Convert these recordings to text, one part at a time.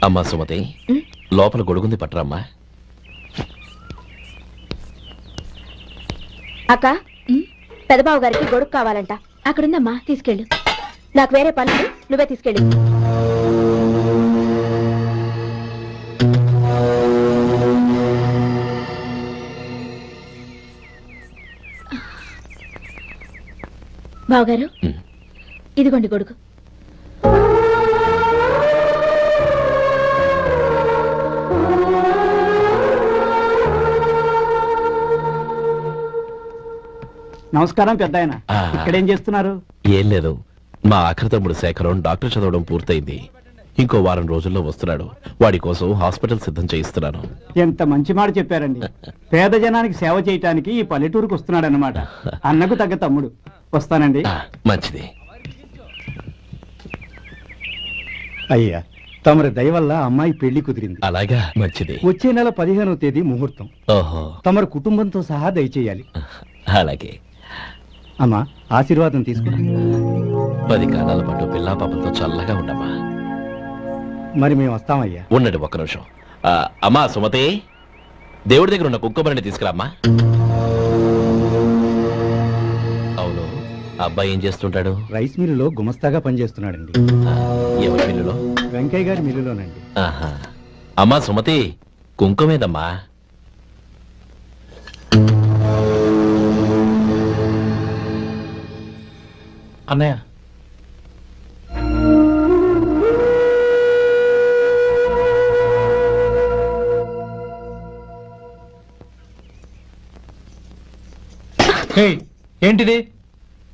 అమ్మా సుమతి, లోపల గొడుగుంది పట్టరమ్మా. అక్క, పెదబాబు గారికి గొడుగు కావాలంట. అక్కడుందమ్మా, తీసుకెళ్ళు. నాకు వేరే పనులు, నువ్వే తీసుకెళ్ళి. బావగారు, ఇదిగోండి గొడుగు. నమస్కారం పెద్దాయన. ఇక్కడేం చేస్తున్నారు? ఏం లేదు, మా ఆఖరి తమ్ముడు శేఖరం డాక్టర్ చదవడం పూర్తయింది. ఇంకో వారం రోజుల్లో వస్తున్నాడు. వాడి కోసం హాస్పిటల్ సిద్ధం చేయిస్తున్నాను. ఎంత మంచి మాట చెప్పారండి. పేద జనానికి సేవ చేయటానికి ఈ పల్లెటూరుకు వస్తున్నాడు అన్నమాట. అన్నకు తగ్గ తమ్ముడు. వస్తానండి. మంచిది. అయ్యా, తమరి దయ వల్ల అమ్మాయి పెళ్లి కుదిరింది. అలాగా, మంచిది. వచ్చే నెల 15వ తేదీ ముహూర్తం. ఓహో. తమరి కుటుంబంతో సహా దయచేయాలి. అలాగే. అమ్మా, ఆశీర్వాదం తీసుకురా. 10 కాలాల పాటు పిల్లా పాపంతో చల్లగా ఉండమ్మా. మరి మేము వస్తామయ్యా. ఉండండి ఒక్క నిమిషం. అమ్మా సుమతి, దేవుడి దగ్గర ఉన్న కుక్కమరిని తీసుకురామ్మా. అవును, అబ్బాయి ఏం చేస్తుంటాడు? రైస్ మిల్లులో గుమస్తాగా పనిచేస్తున్నాడండి. ఎవరి మిల్లులో? వెంకయ్య గారి మిల్లులోనండి. అమ్మా సుమతి, కుంకుమేదమ్మా. అన్నయ్య, ఏంటిది?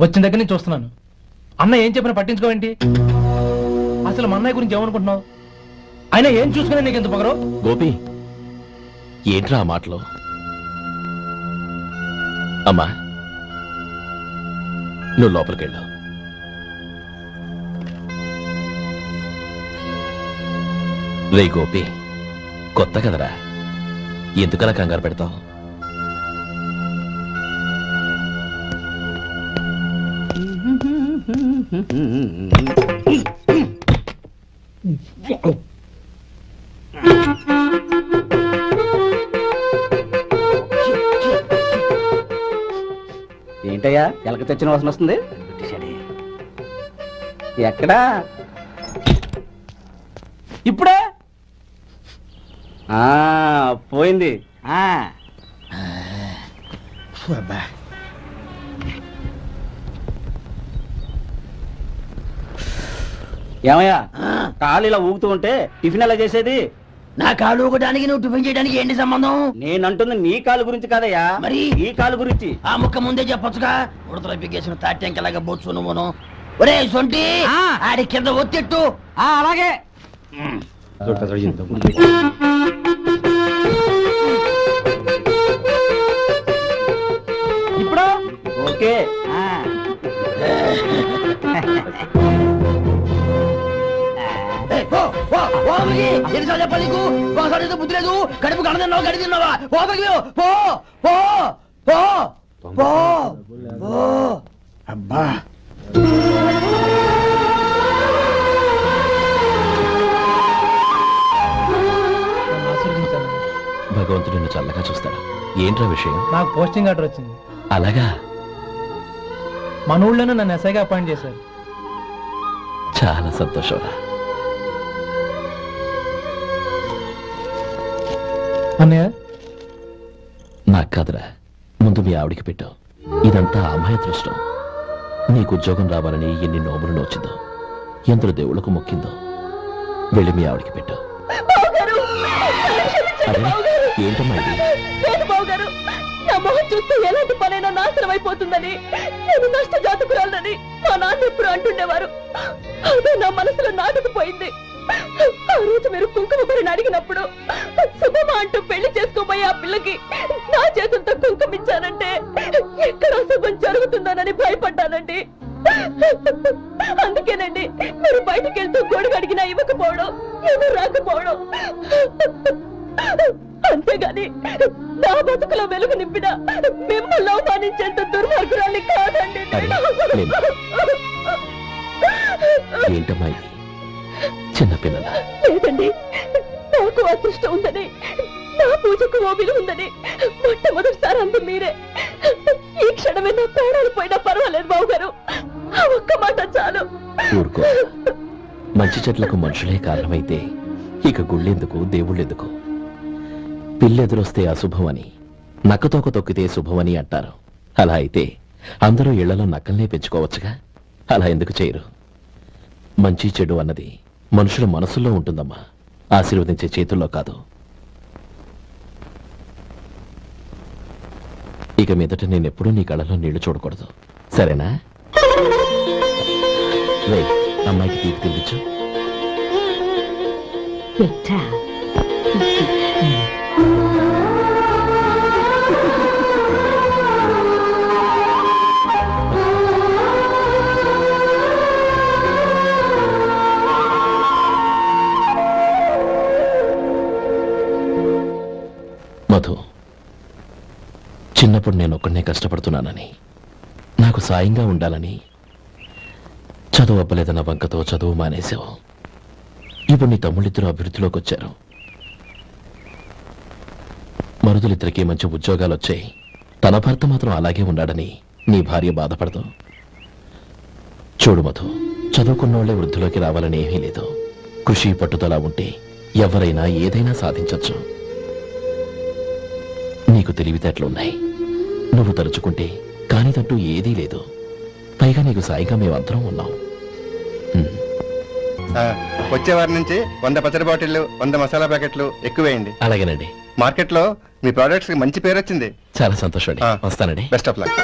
వచ్చిన దగ్గర నుంచి చూస్తున్నాను. అన్న ఏం చెప్పినా పట్టించుకోవేంటి? అసలు మా అన్నయ్య గురించి ఏమనుకుంటున్నావు? ఆయన ఏం చూసుకునే నీకు ఎంత పొగరు? గోపి, ఏంట్రా ఆ మాటలు? అమ్మా, నువ్వు లోపలికెళ్ళు. రే గోపి, కొత్త కదరా, ఎందుకలా కంగారు పెడతావు? ఏంటయ్యా, ఎలక తెచ్చిన వాసన వస్తుంది? ఎక్కడా? ఇప్పుడే పోయింది. ఏమయ్యా, కాలు ఇలా ఊగుతూ ఉంటే టిఫిన్ ఎలా చేసేది? నా కాలు ఊగడానికి నువ్వు టిఫిన్ చేయడానికి ఏంటి సంబంధం? నేనంటుంది నీ కాలు గురించి కాదయ్యా, మరి ఈ కాలు గురించి. ఆ ముక్క ముందే చెప్పొచ్చుగా. ఉడతలో పిగేసిన తాట్యంకలాగా బొచ్చు నువ్వును. ఒరే సొంటి, ఆడి కింద ఒత్తిట్టు. అలాగే. ఇప్పుడు ఓకే. ఎన్నిసార్లు చెప్పాలి నీకు? ఒకసారి బుద్ధి లేదు. కడుపు కడ తిన్నావు, గడి తిన్నావా? పో పో పో పో పో. అబ్బా, భగవంతుడు నిన్ను చల్లగా చూస్తాడు. ఏంట్రా విషయం? నాకు పోస్టింగ్ ఆర్డర్ వచ్చింది. అలాగా? మన ఊళ్ళోనే నన్ను ఎస్ఐగా అపాయింట్ చేశారు. చాలా సంతోషంరా. అన్నయ్య, నాకు కాదురా, ముందు మీ ఆవిడికి పెట్టు. ఇదంతా అమ్మాయి దృష్టం. నీకు ఉద్యోగం రావాలని ఎన్ని నోములు నోచిందో, ఎందరు దేవుళ్లకు మొక్కిందో. వెళ్ళి మీ ఆవిడికి పెట్టు. ఏంటమ్మా ఇది? నా మొహం చూస్తే ఎలాంటి పనైనా నాశనం అయిపోతుందని, నేను నష్ట జాతకురాలని మా నాన్న ఎప్పుడు అంటుండేవారు. అదే నా మనసులో నాటుకుపోయింది. ఆ రోజు మీరు కుంకుమ భరిని అడిగినప్పుడు శుభమా అంటూ పెళ్లి చేసుకోబోయే ఆ పిల్లకి నా చేతులతో కుంకుమ ఇచ్చానంటే ఎక్కడ శుభం జరుగుతుందోనని భయపడ్డానండి. అందుకేనండి మీరు బయటకు వెళ్తూ గొడుగు అడిగినా ఇవ్వకపోవడం, ఎవరు రాకపోవడం. అంతేగాని నా బతుకులో వెలుగు నింపిన మిమ్మల్ని అవమానించేంత దుర్మార్గురాలి కాదండి. ఏంటమ్మా ఇది? చిన్నపిల్లల లేదండి, నాకు అదృష్టం ఉందని, నా పూజకు ఓ విలువ ఉందని మొట్టమొదటిసారి అంది మీరే. ఈ క్షణమే నా ప్రాణాలు పోయినా పర్వాలేదు బావగారు, ఆ ఒక్క మాట చాలు. ఊరుకో. మంచి చెట్లకు మనుషులే కారణమైతే ఇక గుళ్ళెందుకు, దేవుళ్ళెందుకు? పిల్లెదురొస్తే అశుభమని, నక్కతోక తొక్కితే శుభమని అంటారు. అలా అయితే అందరూ ఇళ్లలో నక్కల్నే పెంచుకోవచ్చుగా. అలా ఎందుకు చేయరు? మంచి చెడు అన్నది మనుషుల మనసుల్లో ఉంటుందమ్మా, ఆశీర్వదించే చేతుల్లో కాదు. ఇక మీదట నేనెప్పుడూ నీ కళ్ళలో నీళ్లు చూడకూడదు, సరేనా? రే, అమ్మాయికి తీపి తినిపించు. మధు, చిన్నప్పుడు నేను ఒక్కడనే కష్టపడుతున్నానని, నాకు సాయంగా ఉండాలని చదువు అవ్వలేదన్న వంకతో చదువు మానేశావు. ఇప్పుడు నీ తమ్ముళ్ళిద్దరూ అభివృద్ధిలోకి వచ్చారు. మరుదులిద్దరికీ మంచి ఉద్యోగాలు వచ్చాయి. తన భర్త మాత్రం అలాగే ఉన్నాడని నీ భార్య బాధపడదు. చూడు మధు, చదువుకున్నోళ్లే వృద్ధిలోకి రావాలని ఏమీ లేదు. కృషి పట్టుదల ఉంటే ఎవరైనా ఏదైనా సాధించొచ్చు. నీకు తెలివితేటలున్నాయి. నువ్వు తలుచుకుంటే కానిదంటూ ఏదీ లేదు. పైగా నీకు సాయిగా మేమందరం ఉన్నాం. వచ్చే వారి నుంచి 100 పచ్చడి బాటిళ్లు, 100 మసాలా ప్యాకెట్లు ఎక్కువేయండి. అలాగేనండి. మార్కెట్ లో మీ ప్రోడక్ట్స్ కి మంచి పేరు వచ్చింది. చాలా సంతోషం అండి. వస్తానండి. Best of luck.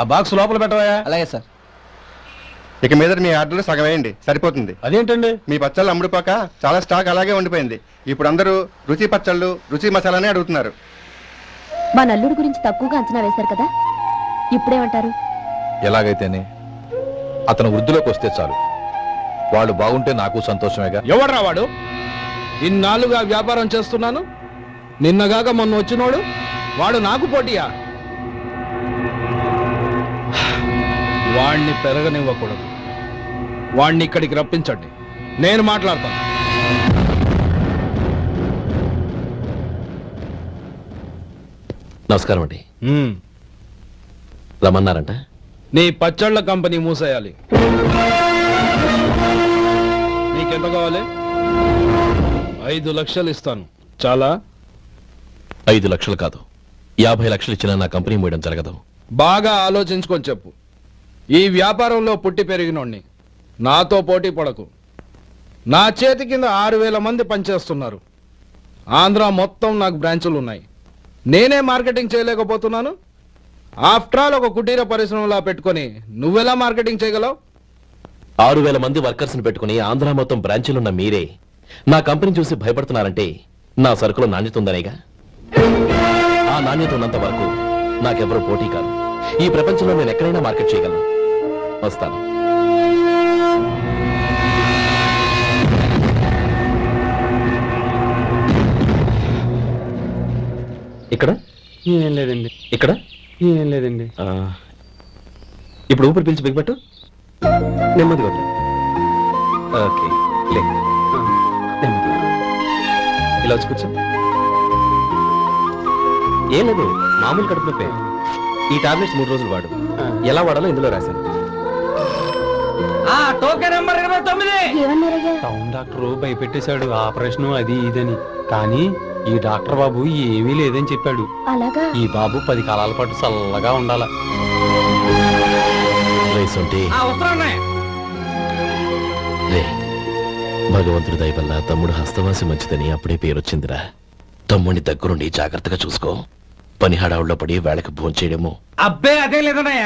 ఆ బాక్స్ లోపల పెట్టవా? అలాగే సార్. ఇక మీద మీ ఆర్డర్లు సగం వేయండి, సరిపోతుంది. అదేంటండి? మీ పచ్చళ్ళు అమ్ముడుపోక చాలా స్టాక్ అలాగే ఉండిపోయింది. ఇప్పుడు అందరూ రుచి పచ్చళ్ళు, రుచి మసాలానే అడుగుతున్నారు. మా నల్లుడి గురించి తక్కువగా అంచనా వేశారు కదా, ఇప్పుడేమంటారు? ఎలాగైతేనే అతను వృద్ధిలోకి వస్తే చాలు. వాడు బాగుంటే నాకు సంతోషమేగా. ఎవడ్రా వాడు? ఇన్నాళ్ళుగా వ్యాపారం చేస్తున్నాను, నిన్నగాక మొన్న వచ్చినోడు వాడు నాకు పోటీయా? వాణ్ణి పెరగనివ్వకూడదు. వాణ్ణి ఇక్కడికి రప్పించండి, నేను మాట్లాడతాను. నమస్కారం అండి. రమ్మన్నారంట? నీ పచ్చళ్ళ కంపెనీ మూసేయాలి. నీకెంత కావాలి? 5 లక్షలు ఇస్తాను. చాలా? 5 లక్షలు కాదు, 50 లక్షలు ఇచ్చినా నా కంపెనీ మూయడం జరగదు. బాగా ఆలోచించుకొని చెప్పు. ఈ వ్యాపారంలో పుట్టి పెరిగినోడ్ని, నాతో పోటీ పడకు. నా చేతి కింద 6000 మంది పనిచేస్తున్నారు. ఆంధ్ర మొత్తం నాకు బ్రాంచులు ఉన్నాయి. నేనే మార్కెటింగ్ చేయలేకపోతున్నాను. ఆఫ్టర్ ఆల్ ఒక కుటీర పరిశ్రమలా పెట్టుకొని నువ్వెలా మార్కెటింగ్ చేయగలవు? 6000 మంది వర్కర్స్ ని పెట్టుకుని ఆంధ్ర మొత్తం బ్రాంచీలున్న మీరే నా కంపెనీ చూసి భయపడుతున్నారంటే నా సరుకులో నాణ్యత ఉందనేగా. ఆ నాణ్యత ఉన్నంత వరకు నాకెవరూ పోటీ కాదు. ఈ ప్రపంచంలో నేను ఎక్కడైనా మార్కెట్ చేయగలను. వస్తాను. ఇక్కడ ఏం లేదండి. ఇక్కడ ఏం లేదండి. ఇప్పుడు ఊపిరి పీల్చి బిగ్బట్టు. నెమ్మదిగా వద్దు. ఓకే, లే. నెమ్మదిగా ఇలా వచ్చి కూర్చో. ఏం లేదు, మామూలు కడుపు నొప్పే. ఈ టాబ్లెట్స్ 3 రోజులు వాడు. ఎలా వాడాలో ఇందులో రాశాను. Token number 29. టౌన్ డాక్టర్ భయపెట్టేశాడు, ఆపరేషన్ అది ఇదని. కానీ ఈ డాక్టర్ బాబు ఏమీ లేదని చెప్పాడు. అలాగా? ఈ బాబు 10 కాలాల పాటు చల్లగా ఉండాల. భగవంతుడి దయ వల్ల తమ్ముడు హస్తవాసి మంచిదని అప్పుడే పేరొచ్చిందిరా. తమ్ముడిని దగ్గరుండి జాగ్రత్తగా చూసుకో. పని హడావుల్లో పడి వేళకి భోంచేయడము. అబ్బే అదే లేదన్నయ్య.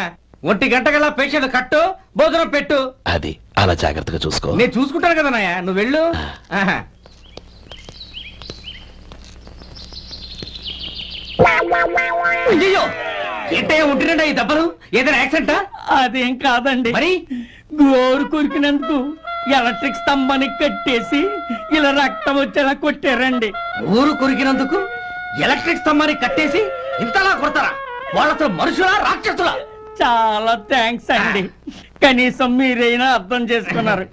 1 గంట కల్లా పేషెంట్ కట్టు, భోజనం పెట్టు. అది అలా జాగ్రత్తగా చూసుకో. నేను చూసుకుంటాను కదన్నయ్య, నువ్వు వెళ్ళు. అయ్యో, ఏంటయ్యా ఉంటున్నా ఈ దెబ్బలు? ఏదైనా యాక్సిడెంటా? అదేం కాదండి, మరి గోరు కొరికినందుకు ఎలక్ట్రిక్ స్తంభాన్ని కట్టేసి ఇలా రక్తం వచ్చేలా కొట్టారండి. ఊరు కొరికినందుకు ఎలక్ట్రిక్ స్తంభాన్ని కట్టేసి ఇంతలా కొడతారా? వాళ్ళతో మనుషులా, రాక్షసులా? చాలా థ్యాంక్స్ అండి. కనీసం మీరైనా అర్థం చేసుకున్నారు.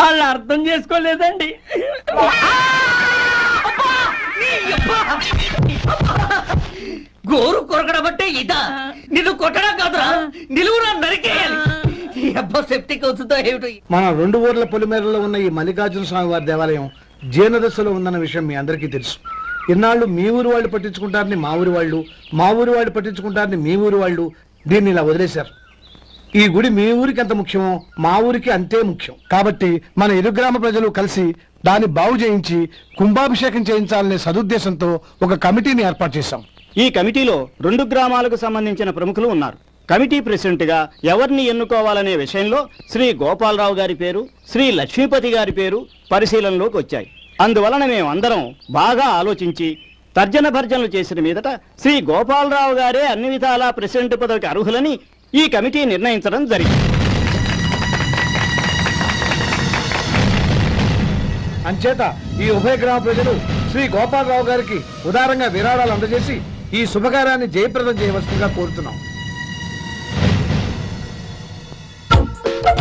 వాళ్ళు అర్థం చేసుకోలేదండి. గోరు కొరకడం అంటే ఇదా? నిన్ను కొట్టడం కాదురా, నిలువురా నరికేయాలి. అబ్బా సెప్టిక్ అవుతుందో ఏమిటో. మన 2 ఊర్ల పొలిమేరలో ఉన్న ఈ మల్లికార్జున స్వామి వారి దేవాలయం జీర్ణదశలో ఉందన్న విషయం మీ అందరికీ తెలుసు. ఇన్నాళ్ళు మీ ఊరు వాళ్ళు పట్టించుకుంటారని మా ఊరి వాళ్ళు, మా ఊరి వాళ్ళు పట్టించుకుంటారని మీ ఊరి వాళ్ళు దీన్ని ఇలా వదిలేశారు. ఈ గుడి మీ ఊరికి ఎంత ముఖ్యమో మా ఊరికి అంతే ముఖ్యం. కాబట్టి మన ఇరు గ్రామ ప్రజలు కలిసి దాన్ని బాగు చేయించి కుంభాభిషేకం చేయించాలనే సదుద్దేశంతో ఒక కమిటీని ఏర్పాటు చేశాం. ఈ కమిటీలో 2 గ్రామాలకు సంబంధించిన ప్రముఖులు ఉన్నారు. కమిటీ ప్రెసిడెంట్ గా ఎవరిని ఎన్నుకోవాలనే విషయంలో శ్రీ గోపాలరావు గారి పేరు, శ్రీ లక్ష్మీపతి గారి పేరు పరిశీలనలోకి వచ్చాయి. అందువలన మేము అందరం బాగా ఆలోచించి తర్జన భర్జనలు చేసిన మీదట శ్రీ గోపాలరావు గారే అన్ని విధాలా ప్రెసిడెంట్ పదవికి అర్హులని ఈ కమిటీ నిర్ణయించడం జరిగింది. అంచేత ఈ ఉభయ గ్రామ ప్రజలు శ్రీ గోపాలరావు గారికి ఉదారంగా విరాళాలు అందజేసి ఈ శుభకార్యాన్ని జయప్రదం చేయవలసిందిగా కోరుతున్నాం.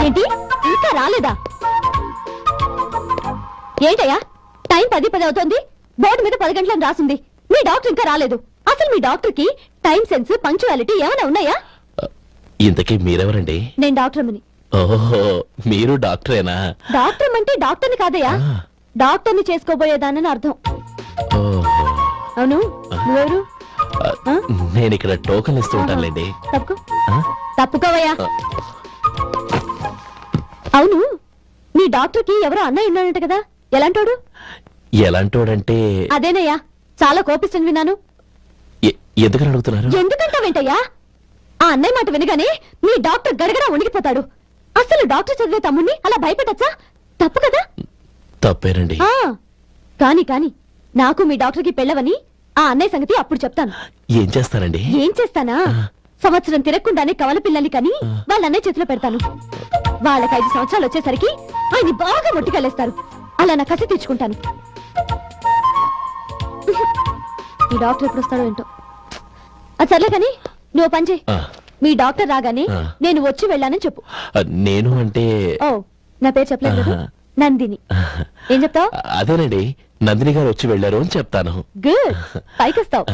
ఏంటి ఇంకా రాలేదా? ఏంటయ్యా టైం 10 అవుతోంది. బోర్డు మీద 10 గంటలను రాసింది. మీ డాక్టర్ ఇంకా రాలేదు. అసలు మీ డాక్టర్ కి టైం సెన్స్, పంక్చువాలిటీ ఏమైనా ఉన్నాయా? ఇంతకీ మీరెవరండి? నేను డాక్టర్ అమ్మని. ఓహో, మీరు డాక్టరేనా? డాక్టర్ అంటే డాక్టర్ని కాదయ్యా, డాక్టర్ని చేసుకోబోయేదానని అర్థం. అవును, నువ్వెవరు? నేను ఇక్కడ టోకన్ ఇస్తూ ఉంటానులేండి. తప్పుకోవయ్యా. అవును, మీ డాక్టర్ కి ఎవరో అన్నయ్య ఉన్నాడంట కదా, ఎలాంటోడు? ఎలాంటోడంటే అదేనయ్యా, చాలా కోపిస్తుంది విన్నాను. ఎందుకని అడుగుతున్నారు? ఎందుకంటావేంటయ్యా? ఆ అన్నయ్య మాట వినగానే మీ డాక్టర్ గడగడా ఉనికిపోతాడు. అసలు డాక్టర్ చదివే తమ్ముణ్ణి అలా భయపెట్టచ్చా? తప్పు కదా? తప్పేనండి. కాని కాని నాకు మీ డాక్టర్ కి పెళ్ళవని ఆ అన్నయ్య సంగతి అప్పుడు చెప్తాను. ఏం చేస్తానండి? ఏం చేస్తానా? సంవత్సరం తిరగకుండానే కవల పిల్లల్ని కని వాళ్ళ అన్నయ్య చేతిలో పెడతాను. వాళ్ళకి 5 సంవత్సరాలు వచ్చేసరికి ఆయన్ని బాగా మొట్టికెళ్ళేస్తారు. అలా నా కసి తీర్చుకుంటాను. ఈ డాక్టర్ ఎప్పుడు వస్తాడో ఏంటో. అది సర్లే కానీ నువ్వు పని చేయి. మీ డాక్టర్ రాగానే నేను వచ్చి వెళ్ళానని చెప్పు. నేను అంటే ఓ, నా పేరు చెప్పలేదు కదా, నందిని. ఏం చెప్తావు? అదేనండి, నందిని గారు వచ్చి వెళ్ళారు అని చెప్తాను. గుడ్, పైకి వస్తావు.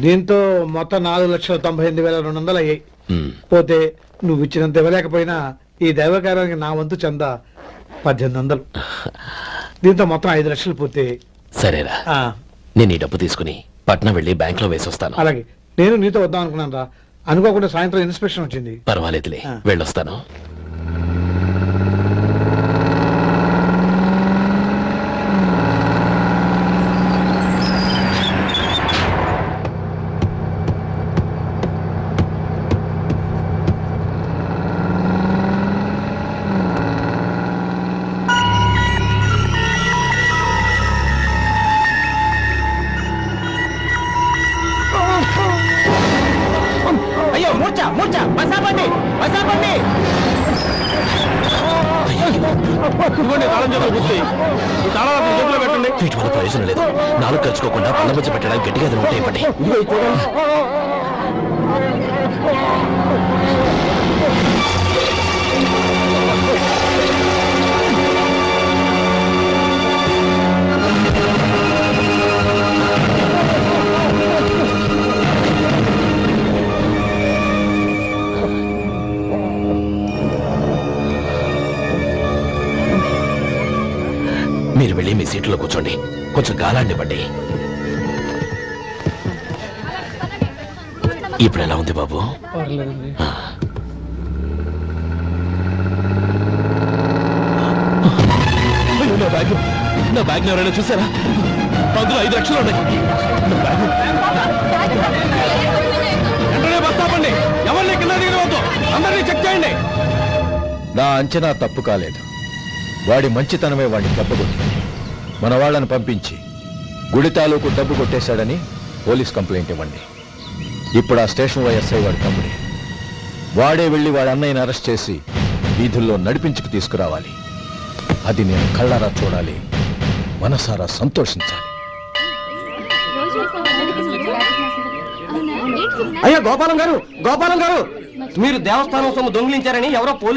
దీంతో మొత్తం 4,98,200 అయ్యాయి. పోతే నువ్వు ఇచ్చినంత ఇవ్వలేకపోయినా ఈ దైవకార్యానికి నా వంతు చందా 1800. దీంతో మొత్తం 5 లక్షలు పోతే. సరేరా, నేను ఈ డబ్బు తీసుకుని పట్నం వెళ్ళి బ్యాంక్ లో వేసి వస్తాను. అలాగే, నేను నీతో వద్దాం అనుకున్నాను రా, అనుకోకుండా సాయంత్రం ఇన్స్పెక్షన్ వచ్చింది. పర్వాలేదులే, వెళ్ళొస్తాను. వీటి వల్ల ప్రయోజనం లేదు. 4 ఖర్చుకోకుండా పళ్ళ మధ్య పెట్టడానికి గట్టిగా అది ఉంటాయి. పట్టి మీరు వెళ్ళి మీ సీట్లో కూర్చోండి, కొంచెం గాలాన్ని ఇవ్వండి. ఇప్పుడు ఎలా ఉంది బాబు? నా బ్యాగ్ ఎవరైనా చూసారా? అందులో 5 లక్షలు ఉన్నాయి. వెంటనే బస్తాపండి, ఎవరిని కింద దిగవద్దు, అందరినీ చెక్ చేయండి. నా అంచనా తప్పు కాలేదు. వాడి మంచితనమే వాడిని దెబ్బకొట్టి మన వాళ్ళని పంపించి గుడి తాలూకు డబ్బు కొట్టేశాడని పోలీస్ కంప్లైంట్ ఇవ్వండి. ఇప్పుడు ఆ స్టేషన్ ఎస్ఐ వాడి తమ్ముడే. వాడే వెళ్ళి వాడి అన్నయ్యని అరెస్ట్ చేసి వీధుల్లో నడిపించుకు తీసుకురావాలి. అది నేను కళ్ళారా చూడాలి, మనసారా సంతోషించాలి. అయ్యా గోపాలం గారు, గోపాలం గారు, మీరు దేవస్థానం సొమ్ము దొంగిలించారని ఎవరో పోలీసు